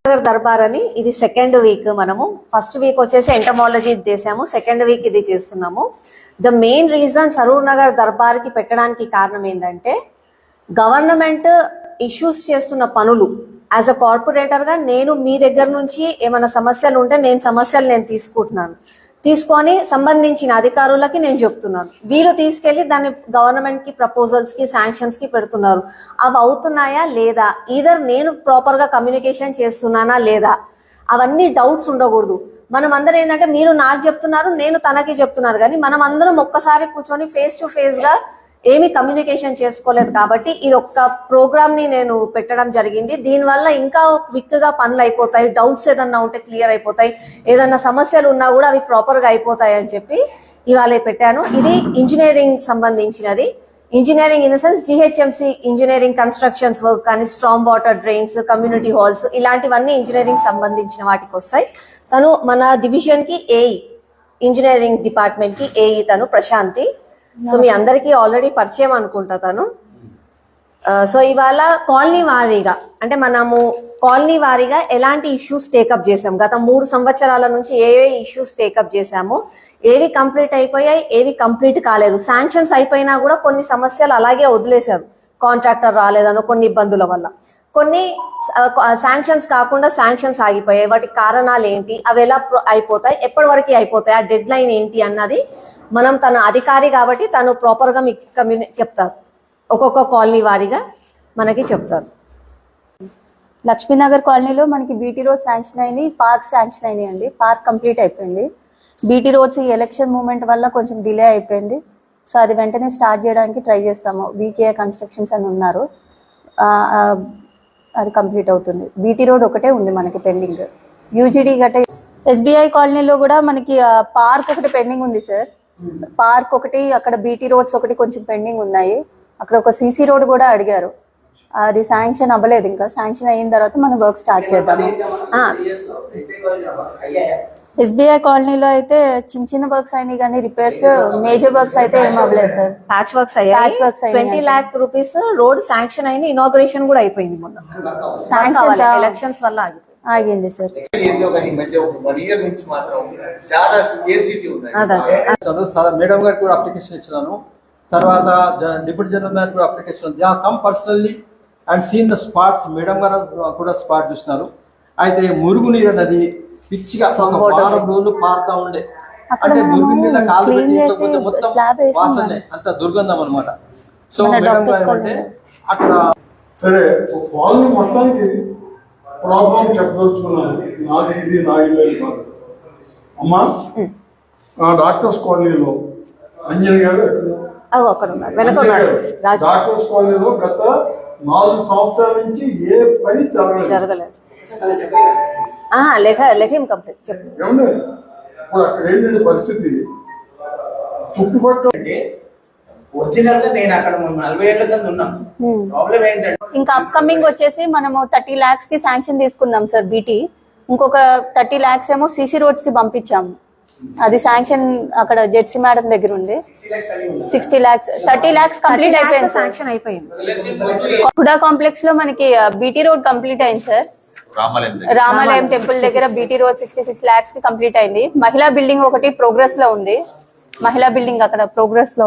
దర్బార్ అని ఇది second week. మనము ఫస్ట్ వీక్ వచ్చేసి ఎంటమాలజీ చేసాము, సెకండ్ వీక్ ఇది చేస్తున్నాము. The main reason Saroor Nagar Darbar కి పెట్టడానికి కారణం ఏంటంటే గవర్నమెంట్ ఇష్యూస్ చేస్తున్న పనులు యాజ్ అ కార్పొరేటర్ గా నేను మీ దగ్గర నుంచి ఏమైనా సమస్యలు ఉంటే నేను తీసుకుంటున్నాను, తీసుకొని సంబంధించిన అధికారులకి నేను చెప్తున్నాను, వీళ్ళు తీసుకెళ్లి దాన్ని గవర్నమెంట్ కి ప్రపోజల్స్ కి శాంక్షన్స్ కి పెడుతున్నారు. అవి అవుతున్నాయా లేదా, ఈధర్ నేను ప్రాపర్ గా కమ్యూనికేషన్ చేస్తున్నానా లేదా, అవన్నీ డౌట్స్ ఉండకూడదు. మనం అందరం ఏంటంటే మీరు నాకు చెప్తున్నారు, నేను తనకి చెప్తున్నారు, కానీ మనం అందరం ఒక్కసారి కూర్చొని ఫేస్ టు ఫేస్ గా ఏమి కమ్యూనికేషన్ చేసుకోలేదు. కాబట్టి ఇది ఒక్క ప్రోగ్రామ్ ని నేను పెట్టడం జరిగింది. దీనివల్ల ఇంకా క్విక్ గా పనులు అయిపోతాయి, డౌట్స్ ఏదన్నా ఉంటే క్లియర్ అయిపోతాయి, ఏదన్నా సమస్యలు ఉన్నా కూడా అవి ప్రాపర్ గా అయిపోతాయి అని చెప్పి ఇవాళ పెట్టాను. ఇది ఇంజనీరింగ్ సంబంధించినది. Engineering in the sense GHMC engineering constructions work కానీ, strong water drains, community halls, ఇలాంటివన్నీ ఇంజనీరింగ్ సంబంధించిన వాటికి వస్తాయి. తను మన డివిజన్ కి ఏఈ, ఇంజనీరింగ్ డిపార్ట్మెంట్ కి ఏఈ తను ప్రశాంతి. సో మీ అందరికీ ఆల్రెడీ పరిచయం అనుకుంటా తను. సో ఇవాళ కాలనీ వారీగా అంటే మనము కాలనీ వారీగా ఎలాంటి ఇష్యూస్ టేకప్ చేసాం, గత 3 సంవత్సరాల నుంచి ఏవే ఇష్యూస్ టేకప్ చేసాము, ఏవి కంప్లీట్ అయిపోయాయి, ఏవి కంప్లీట్ కాలేదు, శాంక్షన్స్ అయిపోయినా కూడా కొన్ని సమస్యలు అలాగే వదిలేశారు, కాంట్రాక్టర్ రాలేదనో కొన్ని ఇబ్బందుల వల్ల, కొన్ని శాంక్షన్స్ కాకుండా శాంక్షన్స్ ఆగిపోయాయి. వాటికి కారణాలు ఏంటి, అవి ఎలా అయిపోతాయి, ఎప్పటి వరకు అయిపోతాయి, ఆ డెడ్ లైన్ ఏంటి అన్నది మనం తన అధికారి కాబట్టి తను ప్రాపర్ గా మీకు చెప్తారు, ఒక్కొక్క కాలనీ వారీగా మనకి చెప్తారు. లక్ష్మీనగర్ కాలనీలో మనకి బీటీ రోడ్ శాంక్షన్ అయింది, పార్క్ శాంక్షన్ అయింది అండి. పార్క్ కంప్లీట్ అయిపోయింది. బీటీ రోడ్స్ ఈ ఎలక్షన్ మూమెంట్ వల్ల కొంచెం డిలే అయిపోయింది. సో అది వెంటనే స్టార్ట్ చేయడానికి ట్రై చేస్తాము. వీకే కన్స్ట్రక్షన్స్ అని ఉన్నారు, అది కంప్లీట్ అవుతుంది. బీటీ రోడ్ ఒకటే ఉంది మనకి పెండింగ్. యూజీడీ గట్ట ఎస్బీఐ కాలనీలో కూడా మనకి పార్క్ ఒకటి పెండింగ్ ఉంది సార్. పార్క్ ఒకటి, అక్కడ బీటీ రోడ్స్ ఒకటి కొంచెం పెండింగ్ ఉన్నాయి. అక్కడ ఒక సీసీ రోడ్ కూడా అడిగారు, అది శాంక్షన్ అవ్వలేదు. ఇంకా శాంక్షన్ అయిన తర్వాత మనం వర్క్ స్టార్ట్ చేద్దాము. ఎస్బీఐ కాలనీలో అయితే చిన్న చిన్న వర్క్స్ అయినాయి కానీ రిపేర్స్, మేజర్ వర్క్స్ అయితే ఏం అవ్వలేదు సార్. ప్యాచ్ వర్క్స్ అయ్యాయి. 20 lakh రూపీస్ రోడ్ శాంక్షన్ అయింది, ఇనాగ్రేషన్ కూడా అయిపోయింది మొన్న. ఎలక్షన్స్ వల్ల ఆగింది సార్. మేడం గారికి కూడా అప్లికేషన్ ఇచ్చినాను, తర్వాత డిప్యూటీ జనరల్ మేనేజర్ కూడా application. They have come personally and seen the spots. Madam గారు కూడా స్పాట్ చూసినారు. అయితే మురుగునీరు అన్నది పిచ్చిగా వారం రోజులు పారుతా ఉండే, అంటే మురుగు మీద కాలు పెట్టి మొత్తం వాసనే, అంత దుర్గంధం అనమాట. సో మేడం గారు ఏమంటే అక్కడ సరే వాళ్ళు మొత్తానికి ప్రాబ్లం చెప్పదలుచుకున్నాను. నాది ఇది నా ఇల్లు కాదు అమ్మా. డాక్టర్స్ కాలనీలో అంజన్ గారు డాక్టర్స్ కాలనీలో గత 4 సంవత్సరాల నుంచి ఏ పని జరగలేదు. ఏమండి ఇప్పుడు అక్కడ ఏంటంటే పరిస్థితి చుట్టుపక్కల ఒరిజినల్ గా నేను అక్కడ 40 ఏళ్ల సంది ఉన్నాను. ప్రాబ్లం ఏంటంటే ఇంకా అప్కమింగ్ వచ్చేసి మనము 30 lakhs కి శాంక్షన్ తీసుకున్నాం సార్ బీటీ. ఇంకొక 30 lakhs ఏమో సీసీ రోడ్స్ కి పంపించాము. అది శాంక్షన్ అక్కడ జెడ్సీ మేడం దగ్గర ఉంది. 60 lakhs, 30 lakhs కంప్లీట్ అయిపోయింది, శాంక్షన్ అయిపోయింది. హుడా కాంప్లెక్స్ లో మనకి బీటీ రోడ్ కంప్లీట్ అయింది సార్. రామాలయం టెంపుల్ దగ్గర బీటీ రోడ్ 66 lakhs కి కంప్లీట్ అయింది. మహిళా బిల్డింగ్ ఒకటి ప్రోగ్రెస్ లో ఉంది. మహిళా బిల్డింగ్ అక్కడ ప్రోగ్రెస్ లో